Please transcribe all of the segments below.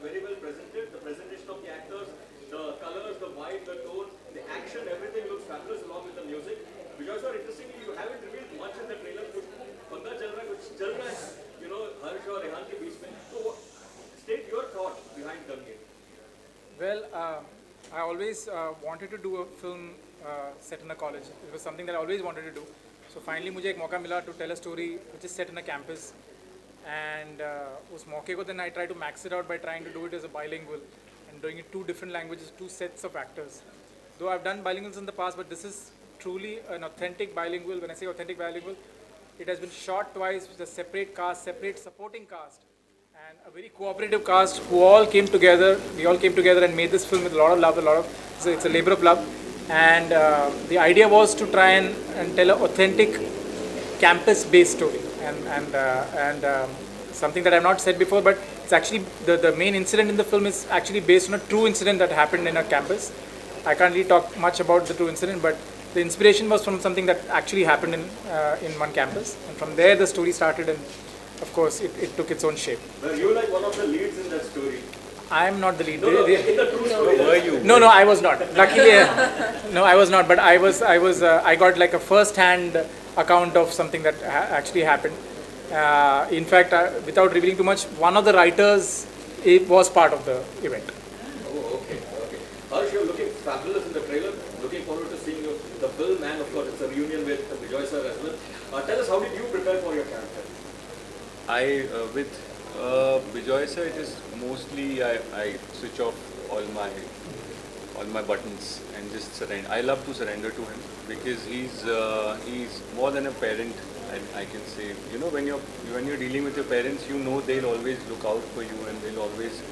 very well presented. The presentation of the actors, the colors, the vibe, the tone, the action, everything looks fabulous along with the music. Vijay sir, interestingly, you haven't revealed much in the trailer. कुछ पंगा चल रहा है, कुछ चल रहा है, हर्ष और रेहान के बीच में. So, state your thought behind DANGE. Well, I always wanted to do a film set in a college. It was something that I always wanted to do. So finally मुझे एक मौका मिला to tell a story which is set in a campus. And उस मौके को then I try to max it out by trying to do it as a bilingual and doing it 2 different languages, 2 sets of actors. Though I've done bilinguals in the past, but this is truly an authentic bilingual. When I say authentic bilingual, it has been shot twice with a separate cast, separate supporting cast, and a very cooperative cast who all came together. We all came together and made this film with a lot of love, it's a labor of love. And the idea was to try and tell an authentic campus-based story. And something that I've not said before, but it's actually the main incident in the film is actually based on a true incident that happened in a campus. I can't really talk much about the true incident, but the inspiration was from something that actually happened in one campus, and from there the story started, and of course it took its own shape. Well, you like one of the leads in that story. I am not the lead. In the true story. Were you? No, I was not. Luckily, no, I was not. But I got like a first-hand account of something that actually happened. In fact, without revealing too much, one of the writers was part of the event. Oh, okay. Harsh, you're looking fabulous in the trailer. Looking forward to seeing you, the film, and of course it's a reunion with Vijay sir as well. Tell us, how did you prepare for your character? With Vijay sir, it is mostly I switch off all my buttons and just surrender. I love to surrender to him because he's more than a parent. I can say, when you're dealing with your parents, they'll always look out for you and they'll always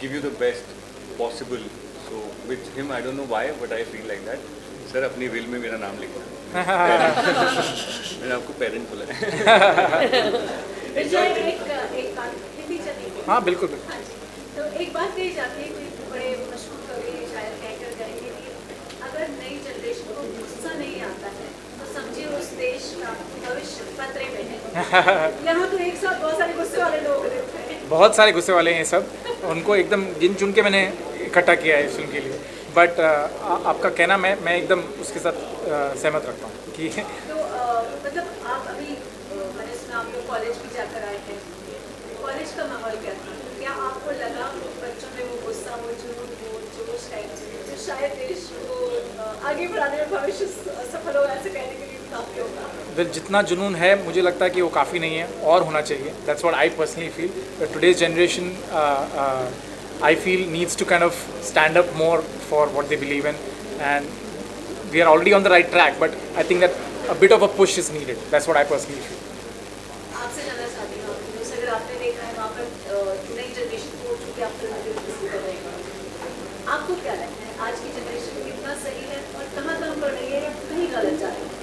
give you the best possible. So with him, I don't know why, but I feel like that. Sir, अपनी will में मेरा नाम लिखना. मैंने आपको parent बोला है. हाँ बिल्कुल. हाँ जी, तो एक बात कही जाती है कि बड़े मशहूर कवि शायर कहकर गए कि अगर नई जनरेशन को गुस्सा नहीं आता है तो समझिए उस देश का भविष्य खतरे में है. यहाँ तो एक साथ बहुत सारे गुस्से वाले लोग रहते हैं. बहुत सारे गुस्से वाले हैं सब. उनको एकदम गिन चुन के मैंने इकट्ठा किया है इस फिल्म के लिए. बट आपका कहना मैं एकदम उसके साथ सहमत रखता हूँ कि तो मतलब आप अभी मैंने सुना आप लोग कॉलेज भी जाकर आए थे. कॉलेज का माहौल क्या था? क्या आपको लगा बच्चों में वो गुस्सा, वो जुनून, वो जोश है जो शायद देश को आगे बढ़ाने में भविष्य सफल होगा, ऐसे कहने के लिए काफ़ी होगा? जितना जुनून है मुझे लगता है कि वो काफ़ी नहीं है और होना चाहिए. That's what I personally feel. Today's generation I feel needs to kind of stand up more for what they believe in, and we are already on the right track, but I think that a bit of a push is needed. That's what I personally feel. आपसे जानना चाहती हूँ, जैसे अगर आपने देखा है वहाँ पर नई जनरेशन को चूँकि आप फिल्म कर रहे हैं, आपको क्या लगता है आज की जनरेशन कितना सही है और कहाँ बढ़ रही है या कहीं गलत जा रही है?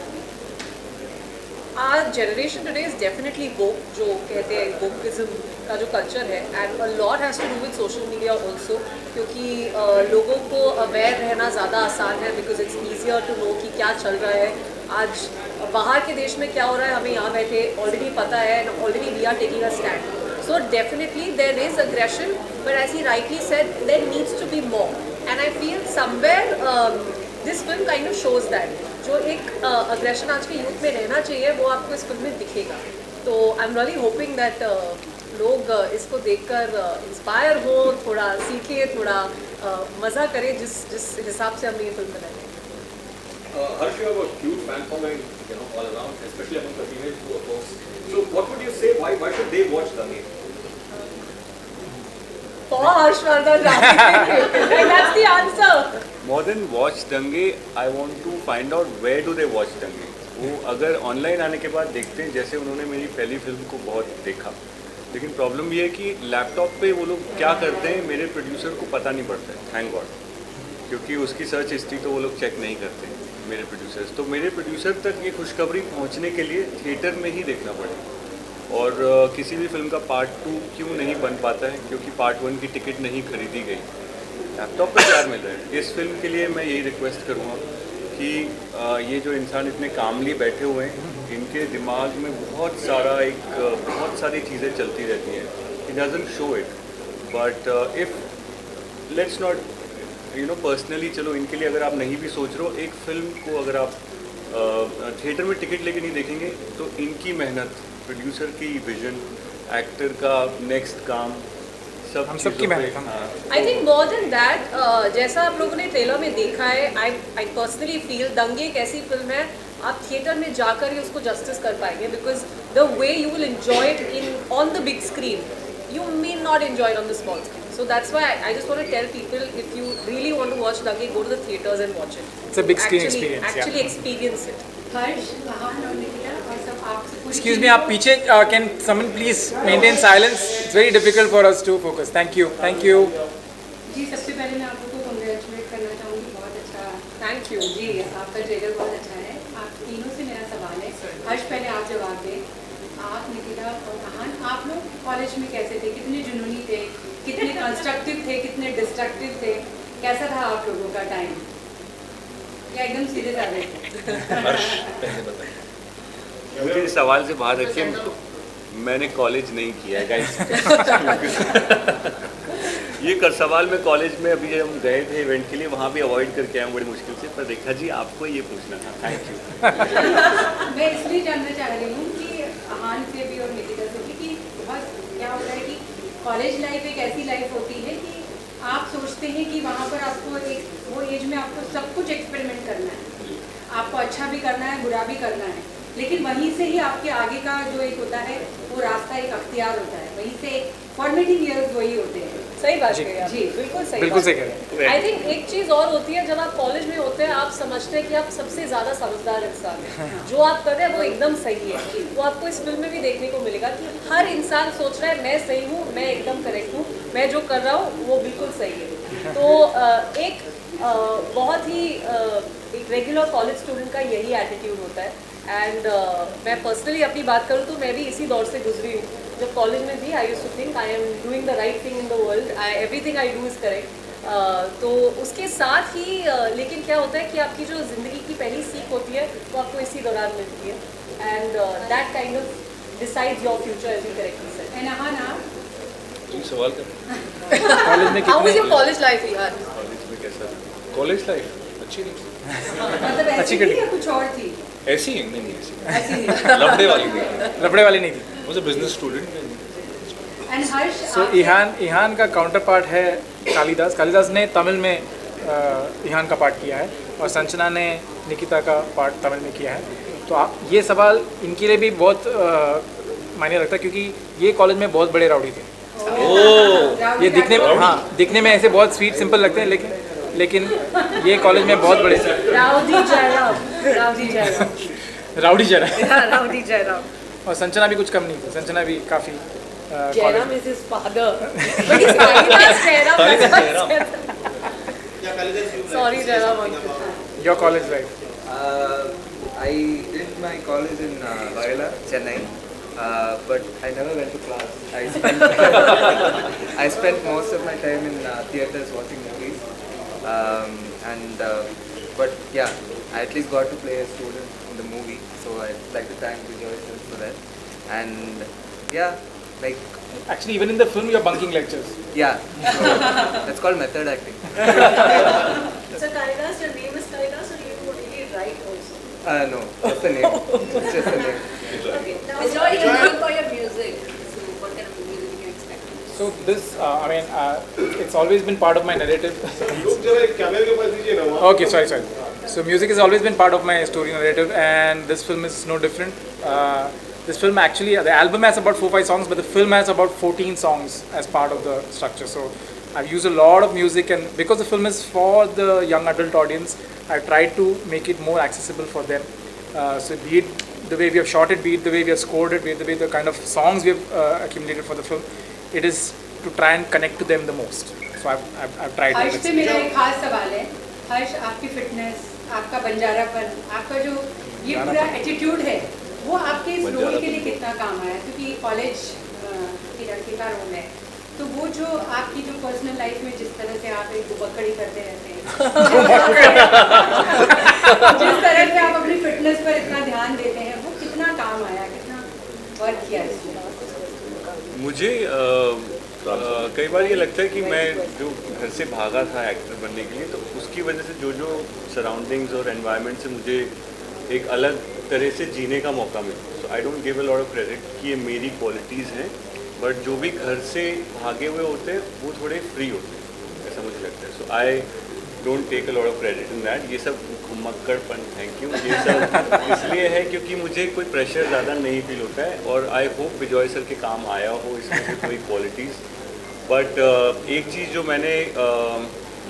Our generation today is definitely woke, जो कहते हैं wokeism का जो culture है, and a lot has to do with social media also, क्योंकि लोगों को aware रहना ज़्यादा आसान है because it's easier to know कि क्या चल रहा है. आज बाहर के देश में क्या हो रहा है हमें यहाँ बैठे already पता है, and already we are taking a stand. So definitely there is aggression, but as he rightly said, there needs to be more, and I feel somewhere this film kind of shows that. जो एक aggression आज के youth में रहना चाहिए वो आपको इस फिल्म में दिखेगा. तो I am really hoping that लोग इसको देखकर इंस्पायर हो, थोड़ा सीखें, थोड़ा मज़ा करें जिस हिसाब से हमने ये फिल्म बनाई है. Harsh, you have a huge fan following, all around, especially among the female folks. So, what would you say? Why should they watch DANGE? For Harshvardhan Rane, that's the answer. More than watch DANGE, I want to find out where do they watch DANGE. वो अगर online आने के बाद देखते हैं, जैसे उन्होंने मेरी पहली फिल्म को बहुत देखा, लेकिन प्रॉब्लम ये है कि लैपटॉप पे वो लोग क्या करते हैं मेरे प्रोड्यूसर को पता नहीं पड़ता है, थैंक गॉड, क्योंकि उसकी सर्च हिस्ट्री तो वो लोग चेक नहीं करते मेरे प्रोड्यूसर्स. तो मेरे प्रोड्यूसर तक ये खुशखबरी पहुँचने के लिए थिएटर में ही देखना पड़ेगा. और किसी भी फिल्म का पार्ट 2 क्यों नहीं बन पाता है, क्योंकि पार्ट 1 की टिकट नहीं खरीदी गई. लैपटॉप पर प्यार मिल रहा है. इस फिल्म के लिए मैं यही रिक्वेस्ट करूँगा कि ये जो इंसान इतने कामली बैठे हुए हैं, इनके दिमाग में बहुत सारी चीज़ें चलती रहती हैं. He doesn't show it. But if let's not personally, चलो इनके लिए अगर आप नहीं भी सोच रहे हो, एक फिल्म को अगर आप थिएटर में टिकट लेके नहीं देखेंगे तो इनकी मेहनत, प्रोड्यूसर की विजन, एक्टर का नेक्स्ट काम, सब हम सबकी मेहनत। I think more than that, जैसा आप लोगों ने ट्रेलर में देखा है, आई पर्सनली फील दंगे एक ऐसी फिल्म है आप थिएटर में जाकर ही उसको जस्टिस कर पाएंगे, because the way you will enjoy it in on the big screen you may not enjoy it on the small screen. So that's why I just want to tell people, if you really want to watch Dange, go to the theaters and watch it. It's a big screen experience. Actually experience it. हर्ष, एहान और निकिता और सब आपसे पूछ Excuse me, आप पीछे can someone please maintain silence? It's very difficult for us to focus. Thank you. Thank you. जी, सबसे पहले मैं आप लोगों को कंग्रेचुलेट करना चाहूँगी, बहुत अच्छा। Thank you. जी, आपका ट्रेलर बहुत अच्छा है। आप तीनों से मेरा सवाल है, हर्ष पहले आप जवाब दें। आप, निकिता और एहान, आप लोग कॉलेज में कैसे थे? कितने जुनूनी थे? कितने कंस्ट्रक्टिव थे? कितने डिस्ट्रक्टिव थे? कैसा था आप लोगों का टाइम? या एकदम सीधे साधे थे? मुझे इस सवाल से बाहर रखिए, मैंने कॉलेज नहीं किया है गाइस। ये कर सवाल में कॉलेज में अभी हम गए थे इवेंट के लिए, वहाँ भी अवॉइड करके आए बड़ी मुश्किल से, पर रेखा जी आपको ये पूछना था। Thank you. मैं इसलिए जानना चाह रही हूँ कि एहान से भी और निकिता से भी, कि बहुत क्या होता है कि कॉलेज लाइफ एक ऐसी लाइफ होती है कि आप सोचते हैं कि वहाँ पर आपको एक वो एज में आपको सब कुछ एक्सपेरिमेंट करना है, आपको अच्छा भी करना है, बुरा भी करना है, लेकिन वहीं से ही आपके आगे का जो एक होता है वो रास्ता एक अख्तियार होता है, वहीं से फॉर्मेटिंग ईयर्स वही होते हैं। सही बात है जी, बिल्कुल सही कह रहे हैं। आई थिंक एक चीज़ और होती है, जब आप कॉलेज में होते हैं आप समझते हैं कि आप सबसे ज़्यादा समझदार इंसान हैं, जो आप कर रहे हैं वो एकदम सही है। वो आपको इस फिल्म में भी देखने को मिलेगा कि हर इंसान सोच रहा है मैं सही हूँ, मैं एकदम करेक्ट हूँ, मैं जो कर रहा हूँ वो बिल्कुल सही है। तो एक बहुत ही एक रेगुलर कॉलेज स्टूडेंट का यही एटीट्यूड होता है। एंड मैं पर्सनली अपनी बात करूँ तो मैं भी इसी दौर से गुजरी हूँ। जब कॉलेज में थी I used to think I am doing the right thing in the world, everything I do is correct. तो उसके साथ ही लेकिन क्या होता है कि आपकी जो ज़िंदगी की पहली सीख होती है वो आपको इसी दौरान मिलती है, and that kind of decides your future, as you correctly said. And Ehan, आप तुम सवाल कर कॉलेज में हाउ वाज योर कितने कॉलेज लाइफ यार? कॉलेज में कैसा था? कॉलेज लाइफ अच्छी नहीं थी, मतलब ऐसी थी या कुछ और थी? ऐसी ही नहीं ऐसी ऐसी नहीं। लफड़े वाली नहीं, लफड़े वाली नहीं थी। मुझे बिजनेस स्टूडेंट एंड हर्ष, सो इहान का काउंटर पार्ट है कालिदास। कालिदास ने तमिल में इहान का पार्ट किया है और संचना ने निकिता का पार्ट तमिल में किया है। तो आप ये सवाल इनके लिए भी बहुत मायने रखता है, क्योंकि ये कॉलेज में बहुत बड़े राउडी थे। ये दिखने में, हाँ, दिखने में ऐसे बहुत स्वीट सिंपल लगते हैं, लेकिन ये कॉलेज में बहुत बड़े rowdy Jairam, rowdy Jairam, rowdy जरा। राउडी जयराम। और संचना भी कुछ कम नहीं थी, संचना भी काफ़ी Jairam is his father. But he's Kalidas Jairam. Sorry, Jairam. Your college life. I did my college in Loyola, Chennai, but I never went to class. I spent most of my time in theaters watching movies, but yeah, I at least got to play a student in the movie, so I'd like to thank Vijay for that. And yeah, like Actually, even in the film, you're bunking lectures. yeah, so that's called method acting. So Kalidas, your name is Kalidas, or you really write also? No, just the name. It's just the name. Okay. Now, Enjoy your name for your music. So, what kind of music do you expect? So this, it's always been part of my narrative. Okay, sorry. So music has always been part of my story narrative, and this film is no different. This film actually, the album has about 4-5 songs, but the film has about 14 songs as part of the structure. So I've used a lot of music, and because the film is for the young adult audience, I've tried to make it more accessible for them. So be it the way we have shot it, be it the way we have scored it, be it the way the kind of songs we have accumulated for the film, it is to try and connect to them the most. So I've tried Harsh that. से मेरा एक खास सवाल है। हर्ष, आपकी fitness, आपका बंजारापन, आपका जो ये पूरा एटीट्यूड है, वो आपके इस रोल के लिए कितना काम आया? क्योंकि कॉलेज की लड़के का रोल है, तो वो जो आपकी जो पर्सनल लाइफ में जिस तरह से आप एक दुबक्कड़ी करते रहते हैं, जिस तरह से आप अपनी फिटनेस पर इतना ध्यान देते हैं, वो कितना काम आया, कितना वर्क किया इसमें? मुझे कई बार ये लगता है कि मैं जो घर से भागा था एक्टर बनने के लिए, तो उसकी वजह से जो जो सराउंडिंग्स और एनवायरनमेंट से मुझे एक अलग तरह से जीने का मौका मिला. So I don't give a lot of credit कि ये मेरी क्वालिटीज़ हैं, बट जो भी घर से भागे हुए होते हैं वो थोड़े फ्री होते हैं, ऐसा मुझे लगता है. So I don't take a lot of credit in that. ये सब घुमक्कड़पन, थैंक यू, ये सब इसलिए है क्योंकि मुझे कोई प्रेशर ज़्यादा नहीं फील होता है. और आई होप विजय सर के काम आया हो इसमें से कोई क्वालिटीज़. बट एक चीज़ जो मैंने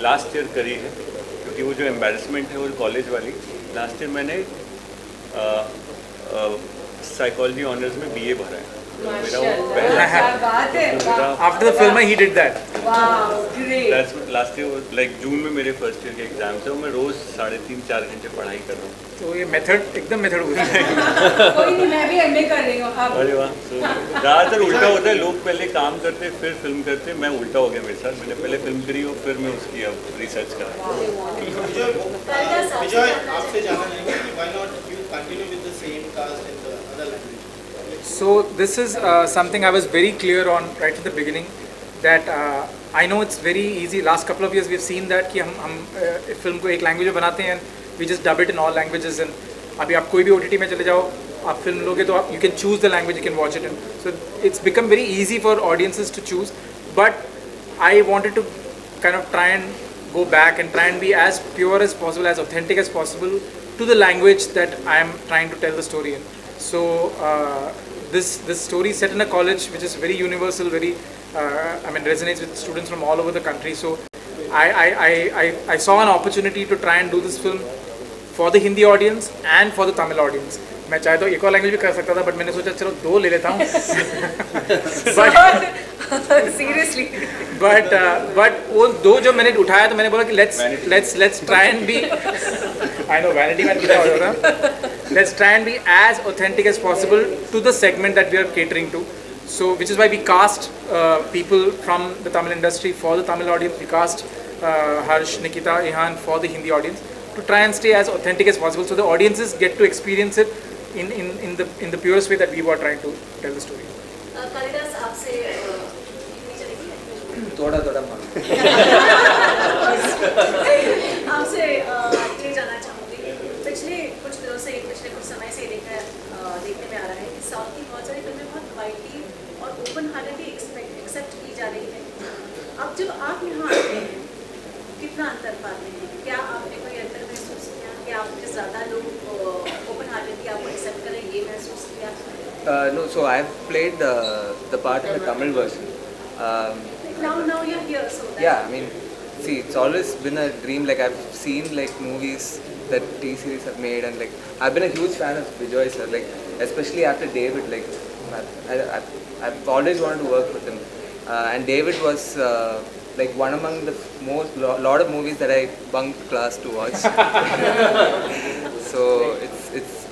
लास्ट ईयर करी है, क्योंकि वो जो एम्बेरसमेंट है वो कॉलेज वाली, लास्ट ईयर मैंने साइकोलॉजी ऑनर्स में BA भरा है. तो मेरा वो पहला After the film, he did that. Last year like जून में मेरे फर्स्ट ईयर के एग्जाम थे, मैं रोज़ 3.5-4 घंटे पढ़ाई कर रहा हूँ. तो ये मेथड एकदम मेथड हुई. कोई नहीं, मैं भी MA कर रही हूँ अब. अरे वाह. ज़्यादातर उल्टा होता है, लोग पहले काम करते फिर फिल्म करते. मैं उल्टा हो गया मेरे साथ. मैंने पहले फिल्म करी और फिर मैं उसकी अब रिसर्च कर रहा हूँ. विजय, आपसे जानना चाहेंगे कि why not you continue with the same cast in the other language? So this is something I was very clear on right at the beginning, that I know it's very easy. Last couple of years we've seen that कि हम film को एक language में बनाते हैं, we just dub it in all languages. And अभी आप कोई भी OTT में चले जाओ, आप फिल्म लोगे तो आप you can choose the language you can watch it in. So it's become very easy for audiences to choose. But I wanted to kind of try and go back and try and be as pure as possible, as authentic as possible to the language that I am trying to tell the story in. So this story is set in a college which is very universal, very resonates with students from all over the country. So I saw an opportunity to try and do this film for the Hindi audience and for the Tamil audience. मैं चाहे तो एक और language भी कर सकता था, but मैंने सोचा चलो 2 ले लेता हूँ. Seriously. But वो 2 जो मैंने उठाया तो मैंने बोला कि let's try and be, I know vanity man कितना हो रहा है. Let's try and be as authentic as possible to the segment that we are catering to. So which is why we cast people from the Tamil industry for the Tamil audience. We cast Harsh, Nikita, Ehan for the Hindi audience, to try and stay as authentic as possible, so the audiences get to experience it in the purest way that we were trying to tell the story. Kalidas, आपसे थोड़ा मारो. आपसे ये जानना चाहूँगी, पिछले कुछ समय से देखने में आ रहा है कि साउथ की बहुत सारी फिल्में बहुत वाइडली और ओपन हार्टेडली एक्सेप्ट की जा रही है. अब जब आप यहाँ आते हैं, कितना अंतर पाते हैं? क्या आपने कोई अंतर महसूस किया कि आपके ज़्यादा लोग ओपन हार्टेडली आपको एक्सेप्ट करें, ये महसूस किया? No, so I've played the part in the Tamil version. Now you're here, so that Yeah, I mean, see, it's always been a dream. Like I've seen like movies that T-series have made, and like I've been a huge fan of Vijay sir. Like especially after David, like I've always wanted to work with him. And David was like one among the lot of movies that I bunked class to watch. So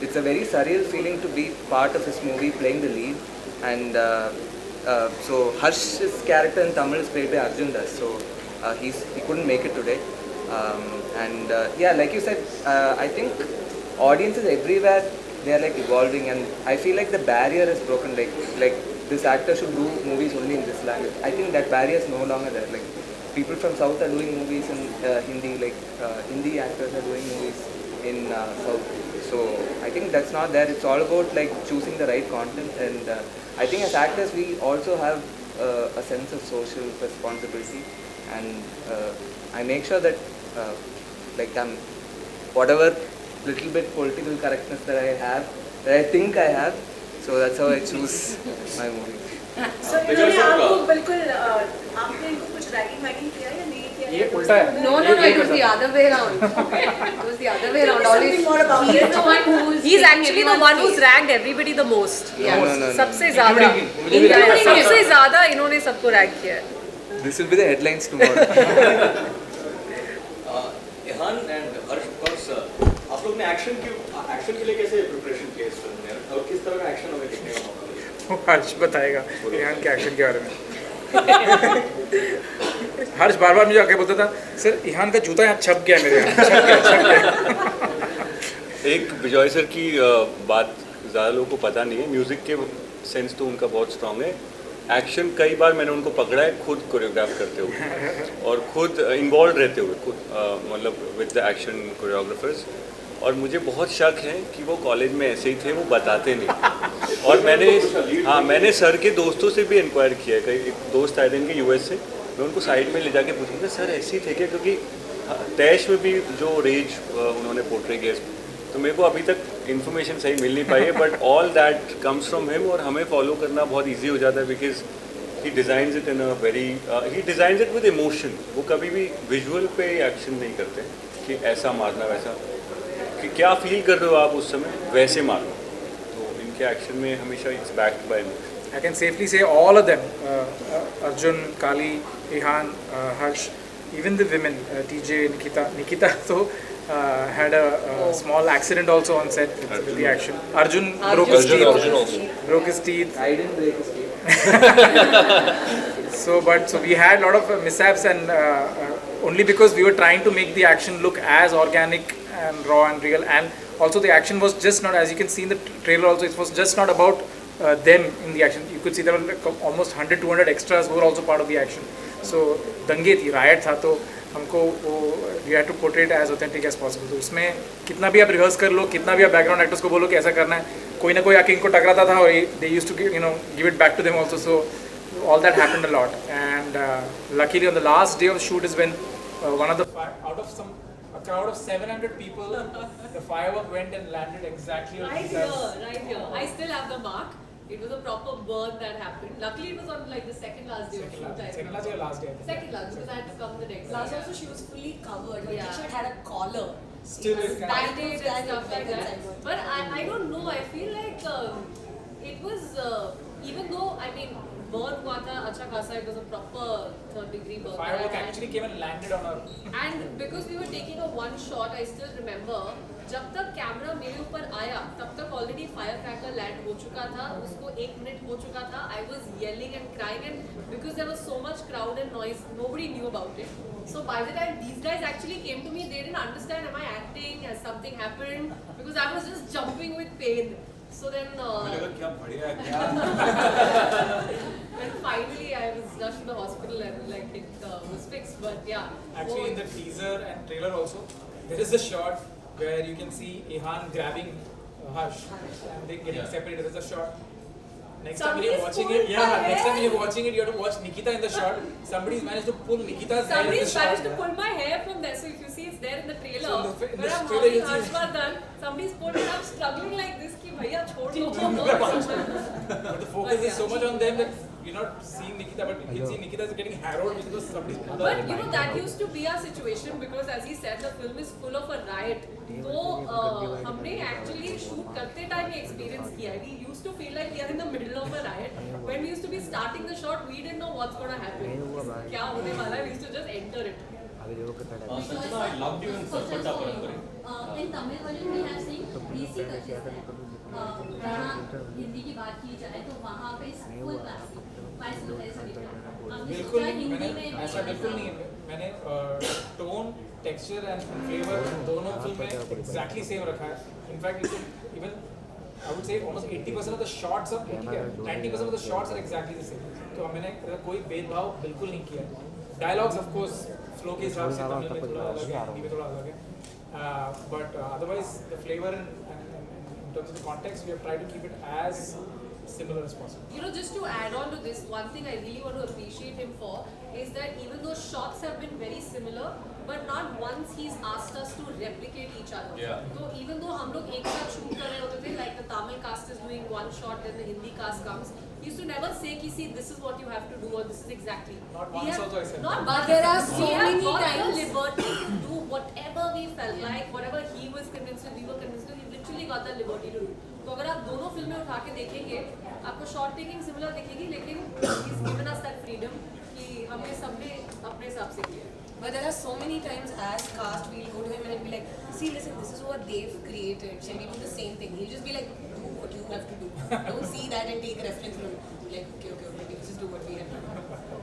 it's a very surreal feeling to be part of his movie, playing the lead. And so Harsh's character in Tamil is played by Arjun Das. So he couldn't make it today. And yeah, like you said, I think audiences everywhere, they are like evolving, and I feel like the barrier is broken. Like this actor should do movies only in this language. I think that barrier is no longer there. Like people from South are doing movies in Hindi. Like Hindi actors are doing movies in South. So I think that's not there. It's all about like choosing the right content, and I think as actors we also have a sense of social responsibility, and I make sure that like whatever little bit political correctness that I have, that I think I have, so that's how I choose my movies. So इन्होंने आपको बिल्कुल आपने इनको कुछ ragging waging किया या नहीं किया? ये उल्टा है. No, it was the other way around. It was the other way around. Always. He's actually the one who's ragged everybody the most. No. सबसे ज़्यादा. सबसे ज़्यादा इन्होंने सबको रैग किया है. This will be the headlines tomorrow. Ehan and Harsh, of course, आप लोग ने एक्शन के लिए कैसे प्रिपरेशन किया इस फिल्म में, और किस तरह का एक्शन हमें देखने को मौका मिला? हर्ष बताएगा ईहान के एक्शन के बारे में. हर्ष बार मुझे आके बोलता था, सर ईहान का जूता यहाँ छप गया मेरे यहाँ. एक विजय सर की बात ज़्यादा लोगों को पता नहीं है. म्यूज़िक के सेंस तो उनका बहुत स्ट्रांग है, एक्शन कई बार मैंने उनको पकड़ा है खुद कोरियोग्राफ करते हुए और खुद इन्वॉल्व रहते हुए, खुद मतलब विद द एक्शन कोरियोग्राफर्स। और मुझे बहुत शक है कि वो कॉलेज में ऐसे ही थे, वो बताते नहीं। और मैंने सर के दोस्तों से भी इंक्वायर किया है। कई एक दोस्त आए थे इनके यूएस से, मैं उनको साइड में ले जाके पूछूँगा सर ऐसे ही थे क्या, क्योंकि तैश में भी जो रेज उन्होंने पोर्ट्रे किया, तो मेरे को अभी तक इन्फॉर्मेशन सही मिल नहीं पाई है, but all that comes from him और हमें फॉलो करना बहुत ईजी हो जाता है because he designs it in a very he designs it with emotion. वो कभी भी विजुअल पे एक्शन नहीं करते कि ऐसा मारना वैसा, कि क्या फील कर रहे हो आप उस समय वैसे मारना। तो इनके एक्शन में हमेशा it's backed by emotion. I can safely say all of them, Arjun, Kali, Ehan, Harsh, even the women, TJ, Nikita so had a small accident also on set with the action. Arjun broke his teeth. Broke his teeth. I didn't break his teeth. So we had a lot of mishaps, and only because we were trying to make the action look as organic and raw and real, and also the action was just not, as you can see in the trailer also, it was just not about them in the action. You could see there were like almost 100-200 extras who were also part of the action. So दंगे थी, riot था, तो हमको वो we had to portray it as authentic as possible. तो उसमें कितना भी आप रिहर्स कर लो, कितना भी आप बैकग्राउंड एक्टर्स को बोलो कि ऐसा करना है, कोई ना कोई आके इनको टकराता था और they used to give it back to them also. So all that happened a lot, and luckily on the last day of the shoot is when one of the out of a crowd of 700 people, the firework went and landed exactly on Right Nikita's. here. I still have the mark. It was a proper burn that happened. Luckily, it was on like the second last day of shoot. Second last or last day? I think. Second last, because I had to come the next. Last day. also she was fully covered. Her Yeah. t-shirt had a collar. Still is kind of- Bandage and stuff like that. But I don't know. I feel like it was even though I mean burn हुआ था अच्छा खासा. It was a proper third-degree burn. Firework actually came and landed on her. And because we were taking a one shot, I still remember जब तक camera मेरे ऊपर आया तब तक ऑलरेडी फायर क्रैकर लैंड हो चुका था. उसको 1 मिनट हो चुका था. I was yelling and crying, and because there was so much crowd and noise, nobody knew about it. So by the time these guys actually came to me, they didn't understand, am I acting, has something happened, because I was just jumping with pain. So then and finally I was rushed to the hospital and like it was fixed. But yeah, Actually, in the teaser and trailer also, there is a shot where you can see Ehan grabbing Harsh and they getting separated. There's a shot. Next time you're watching it, next time you're watching it, you have to watch Nikita in the shot. Somebody's managed to pull Nikita's hair in the somebody's shot. managed to pull my hair from there. So if you see, it's there in the trailer. So in the When I'm trailer hugging you see- Harshvardhan, somebody's pulled it. I'm struggling like this. Ki bhaiya chhod do. But the focus is so much on them that you're not seeing Nikita, but you can see Nikita is getting harrowed because somebody's pulled her But you know hair. that used to be our situation because as he said, the film is full of a riot. तो हमने actually shoot करते time experience किया है. We used to feel like we are in the middle of a riot. When we used to be starting the shot, we didn't know what's gonna happen. क्या होने वाला है? We used to just enter it. Sanchana, I loved you in Sarpata Parampari. In Tamil version we have seen DC touches है. जहाँ हिंदी की बात की जाए तो वहाँ पे full classic. Bicycle है सभी का. बिल्कुल नहीं, मैंने ऐसा बिल्कुल नहीं है. मैंने टोन, टेक्सचर एंड फ्लेवर दोनों फिल्म में एग्जैक्टली सेम रखा है. In fact even I would say almost 80% of the shots are 90% of the shots are exactly the same. तो मैंने कोई भेदभाव बिल्कुल नहीं किया. Dialogues of course flow के हिसाब से तमिल में थोड़ा अलग है, हिंदी में थोड़ा अलग है. But otherwise the flavor and in terms of the context we have tried to keep it as similar as possible. You know, just to add on to this, one thing I really want to appreciate him for is that even though shots have been very similar, but not once he's asked us to replicate each other. Yeah. So even though हम लोग एक साथ shoot कर रहे होते थे, like the Tamil cast is doing one shot, then the Hindi cast comes, he used to never say कि see this is what you have to do or this is exactly. Not We once have- also I said. Not But once. there are so We have many got the times- liberty to do whatever we felt like, whatever he was convinced with, we were convinced with. We literally got the liberty to do. तो अगर आप दोनों फिल्में उठा के देखेंगे, आपको shot taking similar दिखेगी, लेकिन he's given us that freedom कि हमने सबने अपने हिसाब से किया. But there are so many times as cast we'll go to him and be like, see, listen, this is what they've created. Shall we do the same thing? He'll just be like, do what you have to do. Don't see that and take reference from it. Like, okay, let's just do what we have done.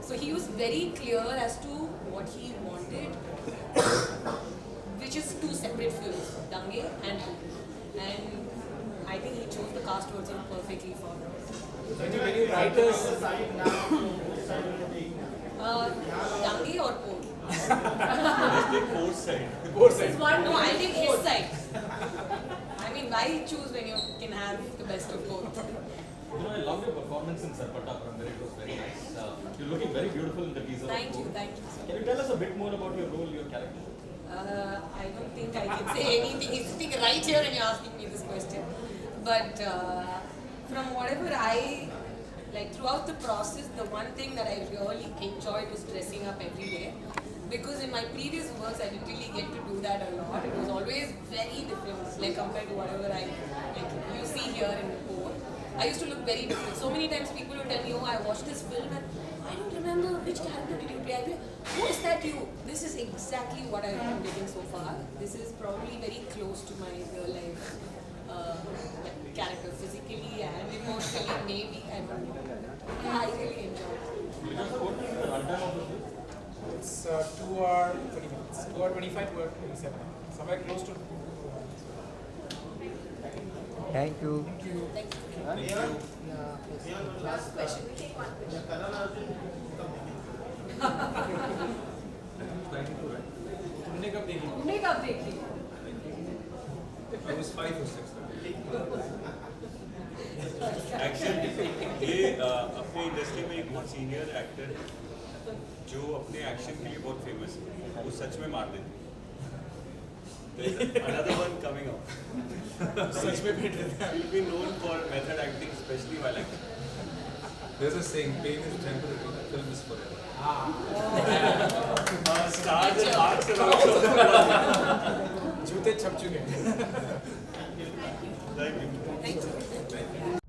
So he was very clear as to what he wanted, which is two separate films, Dange and Bhat. And I think he chose the cast also perfectly for her. Many writers. Dange or Poor? Both sides. No, I think his side. I mean, why choose when you can have the best of both? You know, I loved your performance in Sarpata Prambar. It was very nice. You're looking very beautiful in the teaser. Thank you. Can you tell us a bit more about your role, your character? I don't think I can say anything. He's sitting right here and you're asking me this question. But from whatever I, like throughout the process, the one thing that I really enjoyed was dressing up every day. Because in my previous works, I didn't really get to do that a lot. It was always very different, like compared to whatever you see here in the Poor. I used to look very different. So many times people would tell me, oh, I watched this film and I don't remember which character did you play. I'd be like, who is that you? This is exactly what I've been getting so far. This is probably very close to my real life character, physically and emotionally, maybe. I don't know. Yeah, I really enjoyed it. What is the runtime of the film? It's 2 hours 30 minutes. 2 hours 25, 2 hours 27. Somewhere close to 2 hours. Thank you. Last question. We take one question. तुमने कब देखी? तुमने कब देखी? I was 5 or 6. Action ये अपने industry में एक बहुत सीनियर एक्टर है जो अपने एक्शन के लिए बहुत फेमस है, वो सच में मार देते हैं. Another one coming up. सच में भेट देते हैं. He'll be known for method acting, especially while acting. There's a saying, pain is temporary, film is forever. Stars and arts are also. जूते छप चुके हैं. Thank you. Thank you.